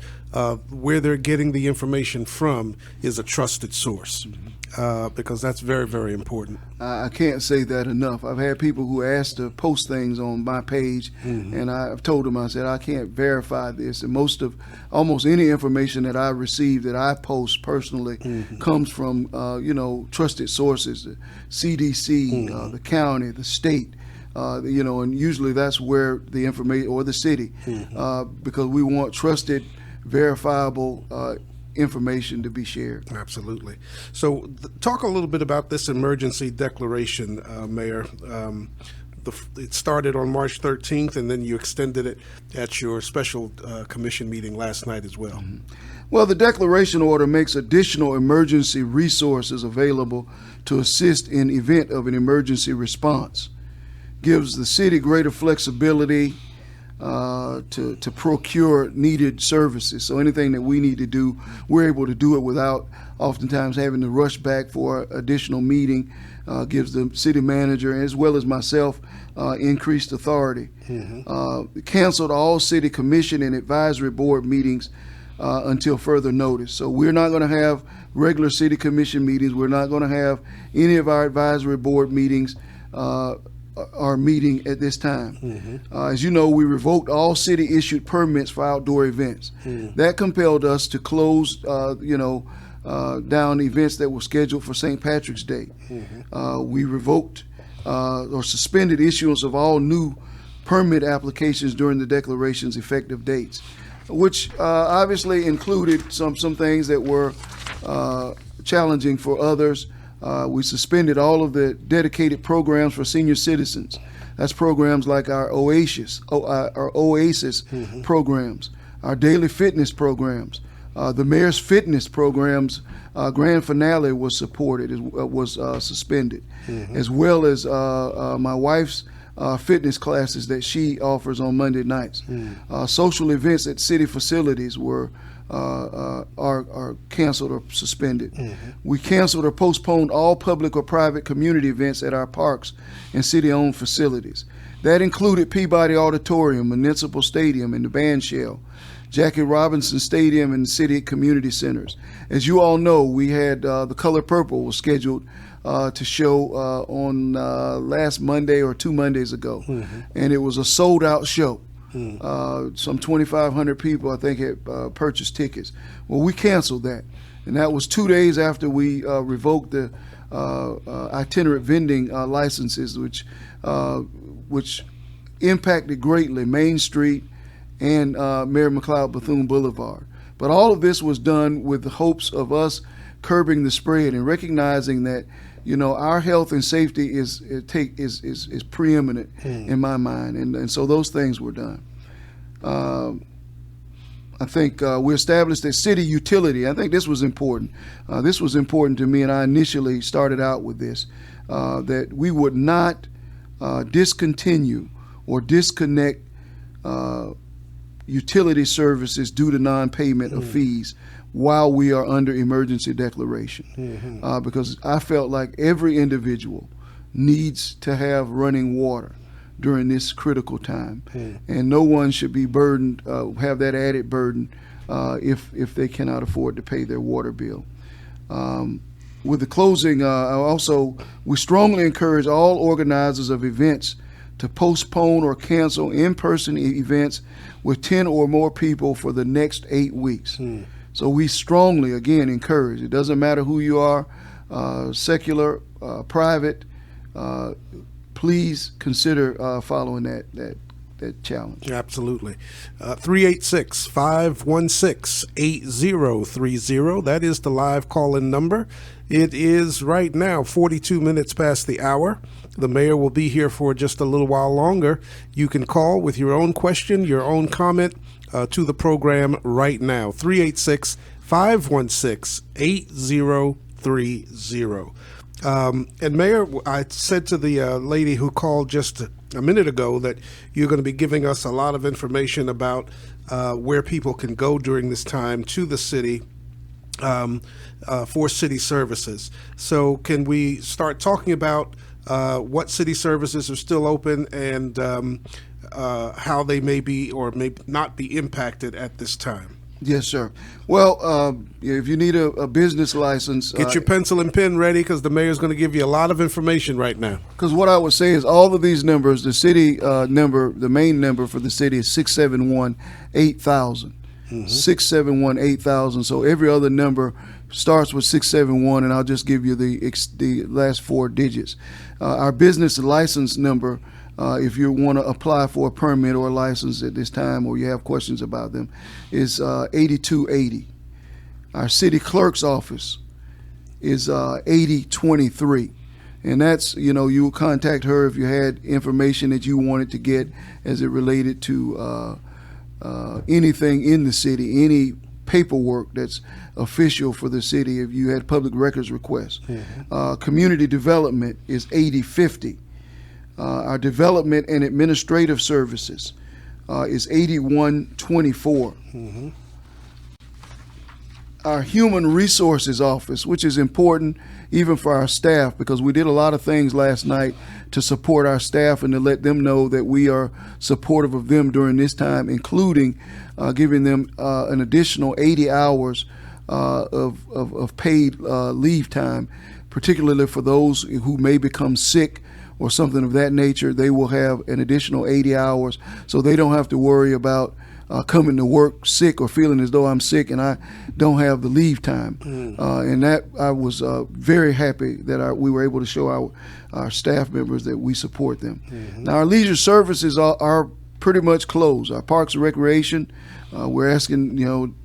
[SPEAKER 1] where they're getting the information from is a trusted source, because that's very, very important.
[SPEAKER 2] I can't say that enough. I've had people who asked to post things on my page, and I've told them, I said, I can't verify this. And almost any information that I receive that I post personally comes from, trusted sources, the CDC, the county, the state. And usually that's where the information, or the city, because we want trusted, verifiable information to be shared.
[SPEAKER 1] Absolutely. So talk a little bit about this emergency declaration, Mayor. It started on March 13th, and then you extended it at your special commission meeting last night as well.
[SPEAKER 2] Well, the declaration order makes additional emergency resources available to assist in event of an emergency response, gives the city greater flexibility to procure needed services. So anything that we need to do, we're able to do it without oftentimes having to rush back for additional meeting. Gives the city manager, as well as myself, increased authority. Canceled all city commission and advisory board meetings until further notice. So we're not going to have regular city commission meetings. We're not going to have any of our advisory board meetings are meeting at this time. As you know, we revoked all city-issued permits for outdoor events. That compelled us to close, down events that were scheduled for St. Patrick's Day. We revoked or suspended issuance of all new permit applications during the declaration's effective dates, which obviously included some things that were challenging for others. We suspended all of the dedicated programs for senior citizens. That's programs like our Oasis programs, our daily fitness programs, the mayor's fitness programs. Grand finale was suspended, as well as my wife's fitness classes that she offers on Monday nights. Social events at city facilities are canceled or suspended. We canceled or postponed all public or private community events at our parks and city-owned facilities. That included Peabody Auditorium, Municipal Stadium, and the Band Shell, Jackie Robinson Stadium, and city community centers. As you all know, we had The Color Purple was scheduled to show on last Monday or 2 Mondays ago, and it was a sold-out show. Some 2,500 people, I think, had purchased tickets. Well, we canceled that, and that was 2 days after we revoked the itinerant vending licenses, which impacted greatly Main Street and Mary McLeod Bethune Boulevard. But all of this was done with the hopes of us curbing the spread and recognizing that, you know, our health and safety is preeminent in my mind, and so those things were done. I think we established a city utility. I think this was important. This was important to me, and I initially started out with this, that we would not discontinue or disconnect utility services due to non-payment of fees while we are under emergency declaration, because I felt like every individual needs to have running water during this critical time, and no one should be burdened, have that added burden if they cannot afford to pay their water bill. With the closing, we strongly encourage all organizers of events to postpone or cancel in-person events with 10 or more people for the next 8 weeks. So we strongly, again, encourage, it doesn't matter who you are, secular, private, please consider following that challenge.
[SPEAKER 1] Absolutely. 386-516-8030. That is the live call-in number. It is right now 42 minutes past the hour. The mayor will be here for just a little while longer. You can call with your own question, your own comment to the program right now. 386-516-8030. And Mayor, I said to the lady who called just a minute ago that you're going to be giving us a lot of information about where people can go during this time to the city for city services. So can we start talking about what city services are still open and how they may be or may not be impacted at this time?
[SPEAKER 2] Yes, sir. Well, if you need a business license,
[SPEAKER 1] get your pencil and pen ready, because the mayor's going to give you a lot of information right now.
[SPEAKER 2] Because what I would say is all of these numbers, the city number, the main number for the city is 671-8000. 671-8000. So every other number starts with 671, and I'll just give you the last 4 digits. Our business license number, if you want to apply for a permit or a license at this time, or you have questions about them, is 8280. Our city clerk's office is 8023. And that's, you will contact her if you had information that you wanted to get as it related to anything in the city, any paperwork that's official for the city if you had public records requests. Community development is 8050. Our development and administrative services is 8124. Our human resources office, which is important even for our staff, because we did a lot of things last night to support our staff and to let them know that we are supportive of them during this time, including giving them an additional 80 hours of paid leave time, particularly for those who may become sick or something of that nature. They will have an additional 80 hours, so they don't have to worry about coming to work sick or feeling as though I'm sick and I don't have the leave time. And that I was very happy that we were able to show our staff members that we support them. Now, our leisure services are pretty much closed. Our parks and recreation, we're asking,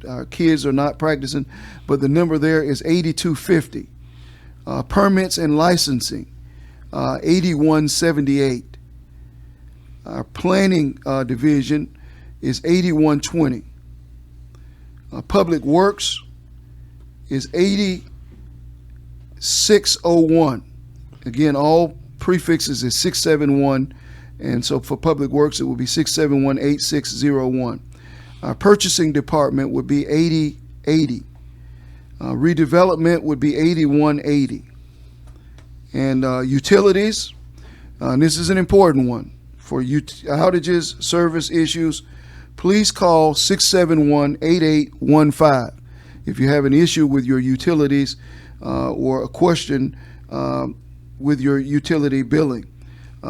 [SPEAKER 2] our kids are not practicing, but the number there is 8250. Permits and licensing, 8178. Our planning division is 8120. Public Works is 8601. Again, all prefixes is 671 And so for Public Works, it would be 671-8601. Our purchasing department would be 8080. Redevelopment would be 8180. And utilities, and this is an important one. For outages, service issues, please call 671-8815. If you have an issue with your utilities or a question with your utility billing.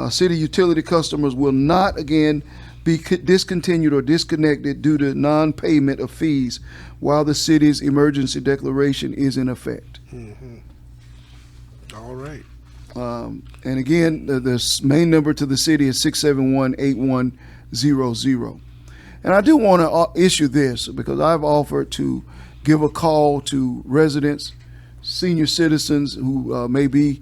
[SPEAKER 2] City utility customers will not again be discontinued or disconnected due to non-payment of fees while the city's emergency declaration is in effect.
[SPEAKER 1] Mm-hmm. All right.
[SPEAKER 2] And again, the main number to the city is 671-8100. And I do want to issue this because I've offered to give a call to residents, senior citizens who may be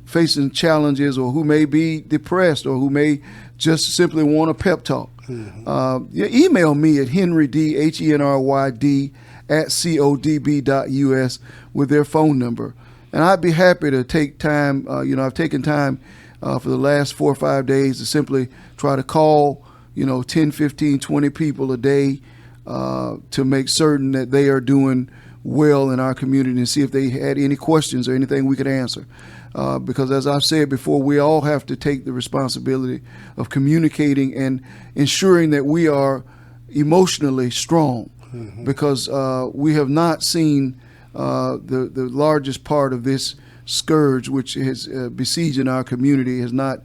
[SPEAKER 2] facing challenges or who may be depressed or who may just simply want a pep talk. Mm-hmm. Email me at henryd@codb.us with their phone number. And I'd be happy to take time, I've taken time for the last 4 or 5 days to simply try to call, 10, 15, 20 people a day to make certain that they are doing well in our community and see if they had any questions or anything we could answer. Because as I've said before, we all have to take the responsibility of communicating and ensuring that we are emotionally strong. Mm-hmm. Because we have not seen the largest part of this scourge, which is besieging our community, has not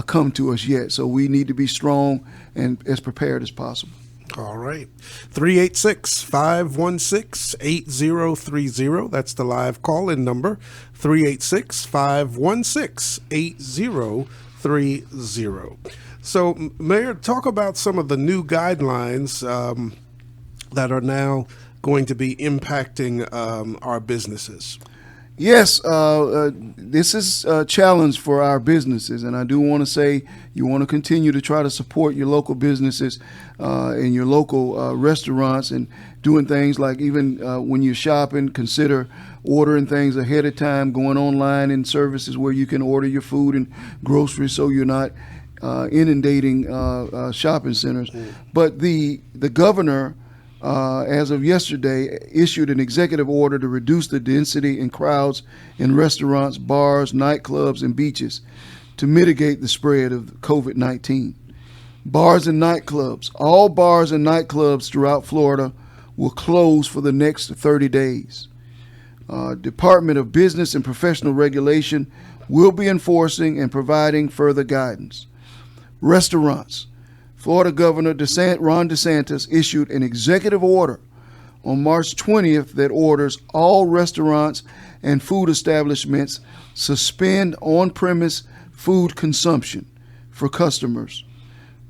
[SPEAKER 2] come to us yet. So we need to be strong and as prepared as possible.
[SPEAKER 1] All right. 386-516-8030. That's the live call-in number. 386-516-8030. So, Mayor, talk about some of the new guidelines that are now going to be impacting our businesses.
[SPEAKER 2] Yes, this is a challenge for our businesses, and I do want to say you want to continue to try to support your local businesses and your local restaurants, and doing things like even when you're shopping, consider ordering things ahead of time, going online in services where you can order your food and groceries so you're not inundating shopping centers. Mm. But the governor, as of yesterday, issued an executive order to reduce the density and crowds in restaurants, bars, nightclubs, and beaches to mitigate the spread of COVID-19. Bars and nightclubs. All bars and nightclubs throughout Florida will close for the next 30 days. Department of Business and Professional Regulation will be enforcing and providing further guidance. Restaurants. Florida Governor Ron DeSantis issued an executive order on March 20th that orders all restaurants and food establishments suspend on-premise food consumption for customers.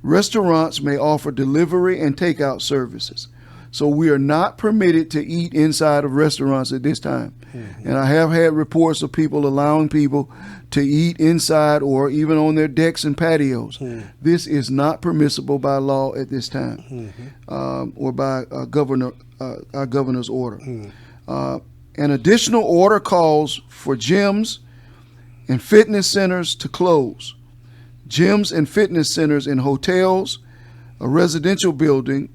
[SPEAKER 2] Restaurants may offer delivery and takeout services. So we are not permitted to eat inside of restaurants at this time. Mm-hmm. And I have had reports of people allowing people to eat inside or even on their decks and patios. Mm-hmm. This is not permissible by law at this time, mm-hmm. Or by our governor's order. Mm-hmm. An additional order calls for gyms and fitness centers to close. Gyms and fitness centers in hotels, a residential building,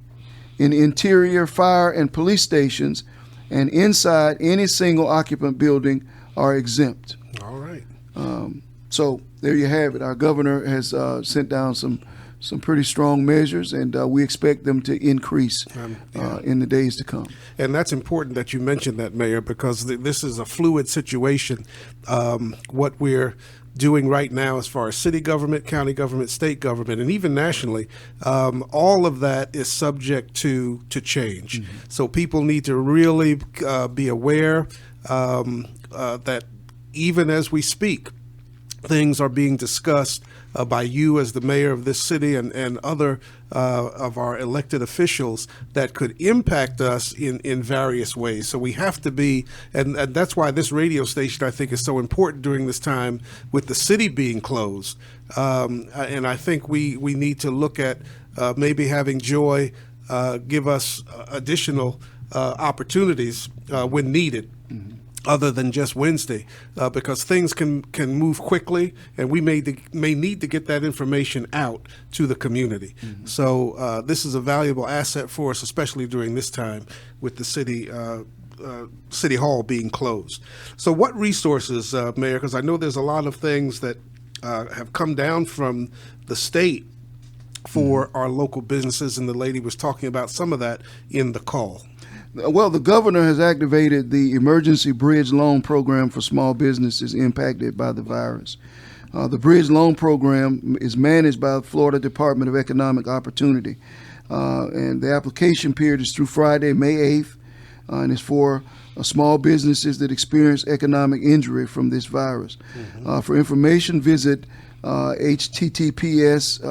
[SPEAKER 2] in interior fire and police stations, and inside any single occupant building are exempt.
[SPEAKER 1] All right.
[SPEAKER 2] So there you have it. Our governor has sent down some pretty strong measures, and we expect them to increase in the days to come.
[SPEAKER 1] And that's important that you mentioned that, Mayor, because this is a fluid situation. What we're doing right now as far as city government, county government, state government, and even nationally, all of that is subject to change. Mm-hmm. So people need to really be aware that even as we speak, things are being discussed by you as the mayor of this city and other of our elected officials that could impact us in various ways. So we have to be, and that's why this radio station, I think, is so important during this time with the city being closed. And I think we need to look at maybe having Joy give us additional opportunities when needed. Mm-hmm. other than just Wednesday, because things can move quickly, and we may need to get that information out to the community. Mm-hmm. So this is a valuable asset for us, especially during this time with the city hall being closed. So what resources, Mayor, because I know there's a lot of things that have come down from the state for our local businesses, and the lady was talking about some of that in the call.
[SPEAKER 2] Well, the governor has activated the Emergency Bridge Loan Program for small businesses impacted by the virus. The Bridge Loan Program is managed by the Florida Department of Economic Opportunity, and the application period is through Friday, May 8th, and it's for small businesses that experience economic injury from this virus. Mm-hmm. For information, visit https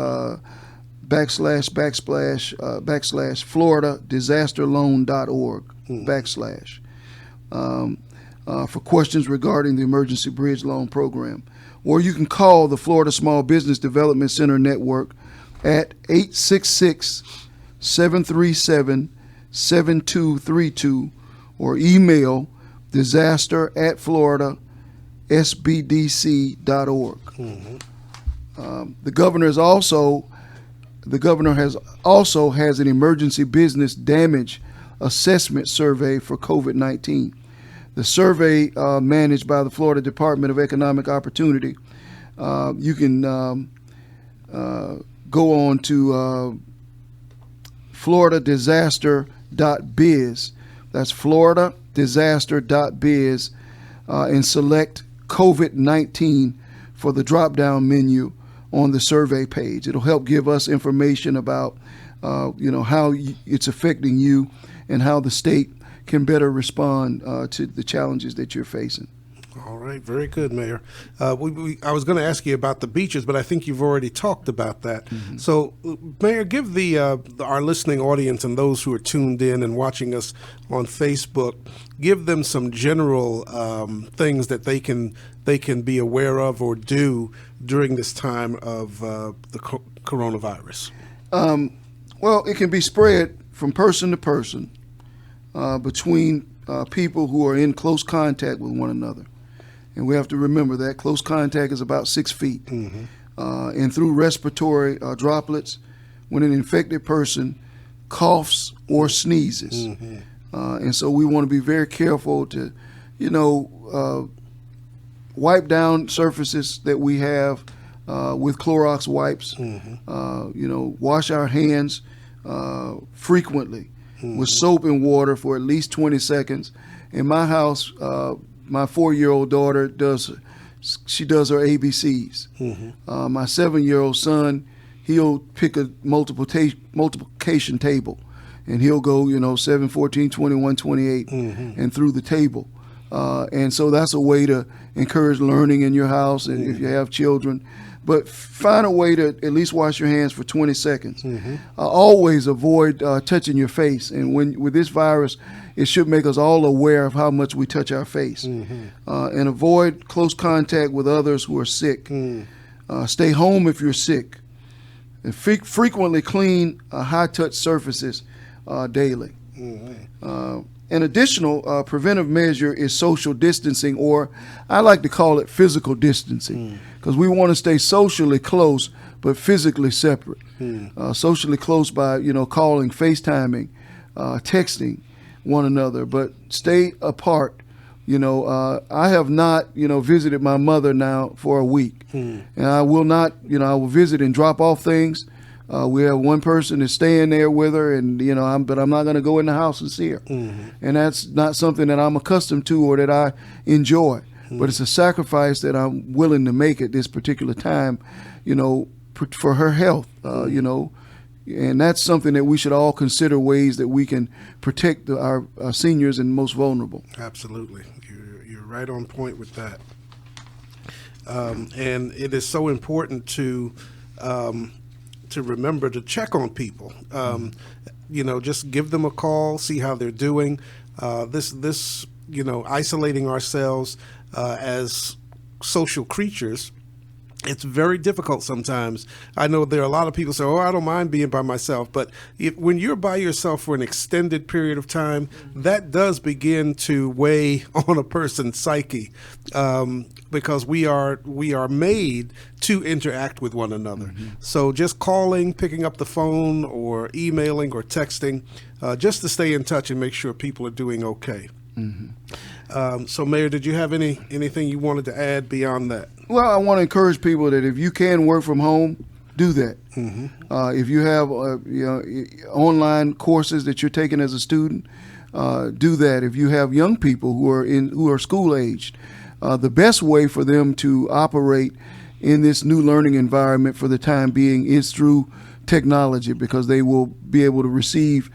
[SPEAKER 2] //floridadisasterloan.org / for questions regarding the Emergency Bridge Loan Program. Or you can call the Florida Small Business Development Center Network at 866-737-7232 or email disaster@floridasbdc.org. Mm-hmm. The governor has an emergency business damage assessment survey for COVID-19. The survey managed by the Florida Department of Economic Opportunity. You can go on to floridadisaster.biz. That's floridadisaster.biz and select COVID-19 for the drop-down menu on the survey page. It'll help give us information about, how it's affecting you and how the state can better respond to the challenges that you're facing.
[SPEAKER 1] All right, very good, Mayor. I was going to ask you about the beaches, but I think you've already talked about that. Mm-hmm. So, Mayor, give our listening audience and those who are tuned in and watching us on Facebook, give them some general things that they can be aware of or do during this time of the coronavirus.
[SPEAKER 2] Well, it can be spread from person to person between people who are in close contact with one another. And we have to remember that close contact is about 6 feet. Mm-hmm. And through respiratory droplets, when an infected person coughs or sneezes. Mm-hmm. And so we want to be very careful to, wipe down surfaces that we have with Clorox wipes. Mm-hmm. Wash our hands frequently with soap and water for at least 20 seconds. In my house, my 4-year-old daughter does her ABCs. Mm-hmm. My 7-year-old son, he'll pick a multiplication table, and he'll go, 7, 14, 21, 28, mm-hmm. and through the table. And so that's a way to encourage learning in your house, and mm-hmm. if you have children. But find a way to at least wash your hands for 20 seconds. Mm-hmm. Always avoid touching your face. And with this virus, it should make us all aware of how much we touch our face. Mm-hmm. And avoid close contact with others who are sick. Mm-hmm. Stay home if you're sick. And frequently clean high-touch surfaces daily. Mm-hmm. An additional preventive measure is social distancing, or I like to call it physical distancing, because we want to stay socially close but physically separate. Socially close by, calling, FaceTiming, texting one another, but stay apart. I have not, visited my mother now for a week, and I will not, I will visit and drop off things. We have one person that's staying there with her, and but I'm not going to go in the house and see her, and that's not something that I'm accustomed to or that I enjoy. But it's a sacrifice that I'm willing to make at this particular time, for her health, and that's something that we should all consider ways that we can protect our seniors and most vulnerable.
[SPEAKER 1] Absolutely, you're right on point with that, and it is so important to remember to check on people. Just give them a call, see how they're doing. Isolating ourselves as social creatures it's very difficult sometimes. I know there are a lot of people say, "Oh, I don't mind being by myself," but when you're by yourself for an extended period of time, that does begin to weigh on a person's psyche, because we are made to interact with one another. So just calling, picking up the phone, or emailing or texting, just to stay in touch and make sure people are doing okay. So, Mayor, did you have anything you wanted to add beyond that?
[SPEAKER 2] Well, I want to encourage people that if you can work from home, do that. If you have online courses that you're taking as a student, do that. If you have young people who are school aged, the best way for them to operate in this new learning environment for the time being is through technology, because they will be able to receive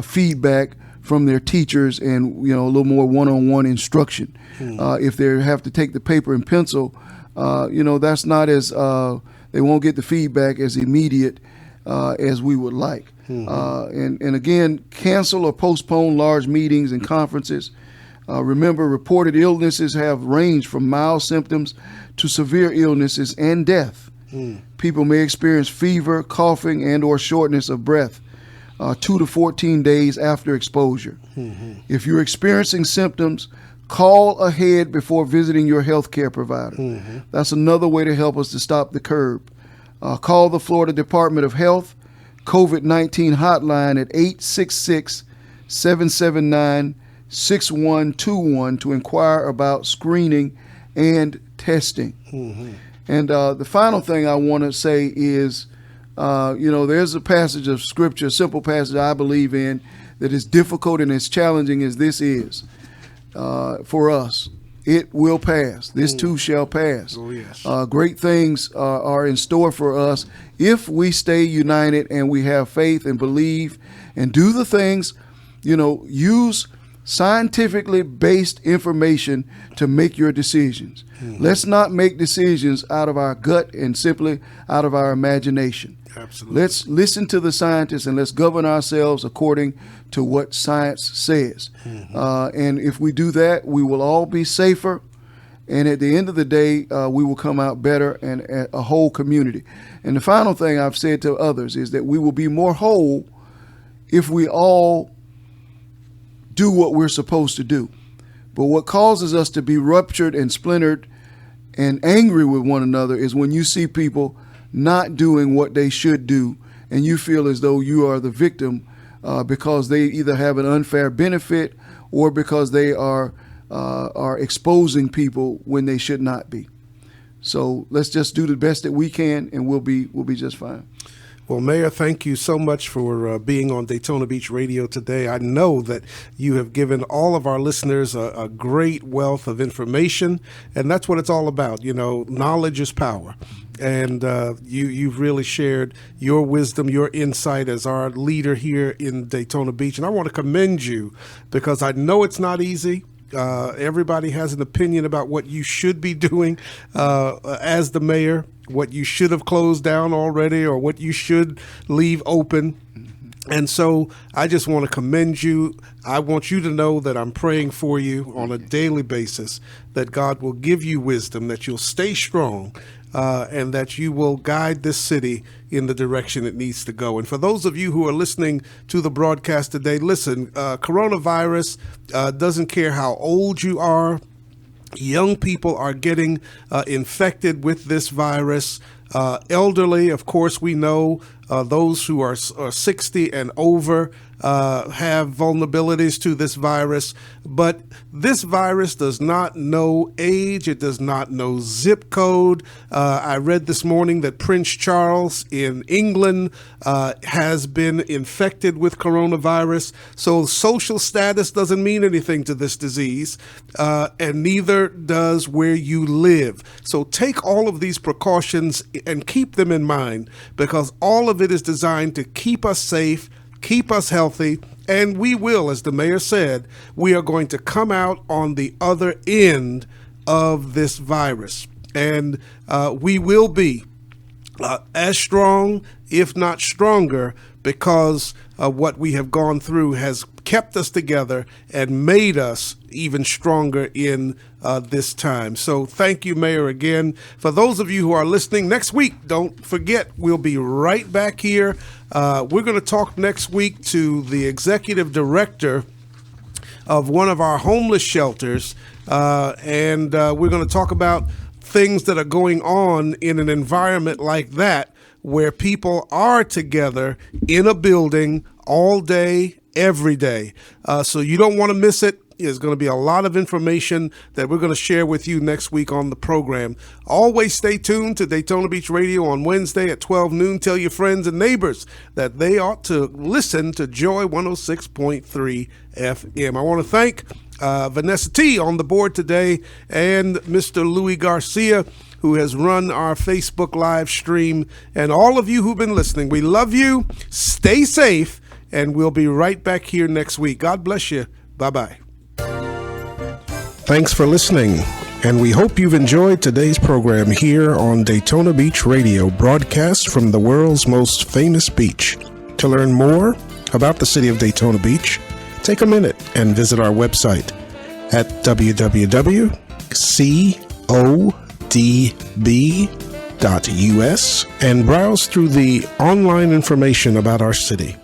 [SPEAKER 2] feedback from their teachers and a little more one-on-one instruction. If they have to take the paper and pencil, that's not as they won't get the feedback as immediate as we would like. And again, cancel or postpone large meetings and conferences. Remember, reported illnesses have ranged from mild symptoms to severe illnesses and death. People may experience fever, coughing, and or shortness of breath 2 to 14 days after exposure. If you're experiencing symptoms, call ahead before visiting your health care provider. That's another way to help us to stop the curve. Call the Florida Department of Health COVID-19 hotline at 866-779-6121 to inquire about screening and testing. And the final thing I want to say is, there's a passage of scripture, a simple passage I believe in, that is difficult and as challenging as this is for us. It will pass. This too shall pass.
[SPEAKER 1] Oh, yes.
[SPEAKER 2] Great things are in store for us if we stay united and we have faith and believe and do the things, use scientifically based information to make your decisions. Let's not make decisions out of our gut and simply out of our imagination.
[SPEAKER 1] Absolutely.
[SPEAKER 2] Let's listen to the scientists and let's govern ourselves according to what science says. And if we do that, we will all be safer. And at the end of the day, we will come out better and a whole community. And the final thing I've said to others is that we will be more whole if we all do what we're supposed to do. But what causes us to be ruptured and splintered and angry with one another is when you see people not doing what they should do, and you feel as though you are the victim because they either have an unfair benefit or because they are exposing people when they should not be. So let's just do the best that we can, and we'll be just fine.
[SPEAKER 1] Well, Mayor, thank you so much for being on Daytona Beach Radio today. I know that you have given all of our listeners a great wealth of information, and that's what it's all about. Knowledge is power. And you've really shared your wisdom, your insight as our leader here in Daytona Beach. And I want to commend you because I know it's not easy. Everybody has an opinion about what you should be doing as the mayor, what you should have closed down already or what you should leave open. And so I just want to commend you. I want you to know that I'm praying for you on a daily basis, that God will give you wisdom, that you'll stay strong, and that you will guide this city in the direction it needs to go. And for those of you who are listening to the broadcast today, listen, coronavirus doesn't care how old you are. Young people are getting infected with this virus. Elderly, of course, we know those who are 60 and over have vulnerabilities to this virus. But this virus does not know age. It does not know zip code. I read this morning that Prince Charles in England has been infected with coronavirus. So social status doesn't mean anything to this disease, and neither does where you live. So take all of these precautions and keep them in mind, because all of it is designed to keep us safe, keep us healthy, and we will, as the mayor said, we are going to come out on the other end of this virus. And we will be as strong, if not stronger, because of what we have gone through has kept us together and made us even stronger in this time. So thank you, Mayor, again. For those of you who are listening, next week, don't forget, we'll be right back here. We're going to talk next week to the executive director of one of our homeless shelters, and we're going to talk about things that are going on in an environment like that, where people are together in a building all day, every day. So you don't want to miss it. There's going to be a lot of information that we're going to share with you next week on the program. Always stay tuned to Daytona Beach Radio on Wednesday at 12 noon. Tell your friends and neighbors that they ought to listen to Joy 106.3 FM. I want to thank Vanessa T. on the board today, and Mr. Louis Garcia, who has run our Facebook live stream, and all of you who've been listening. We love you. Stay safe, and we'll be right back here next week. God bless you. Bye-bye. Thanks for listening, and we hope you've enjoyed today's program here on Daytona Beach Radio, broadcast from the world's most famous beach. To learn more about the city of Daytona Beach, take a minute and visit our website at www.codb.us and browse through the online information about our city.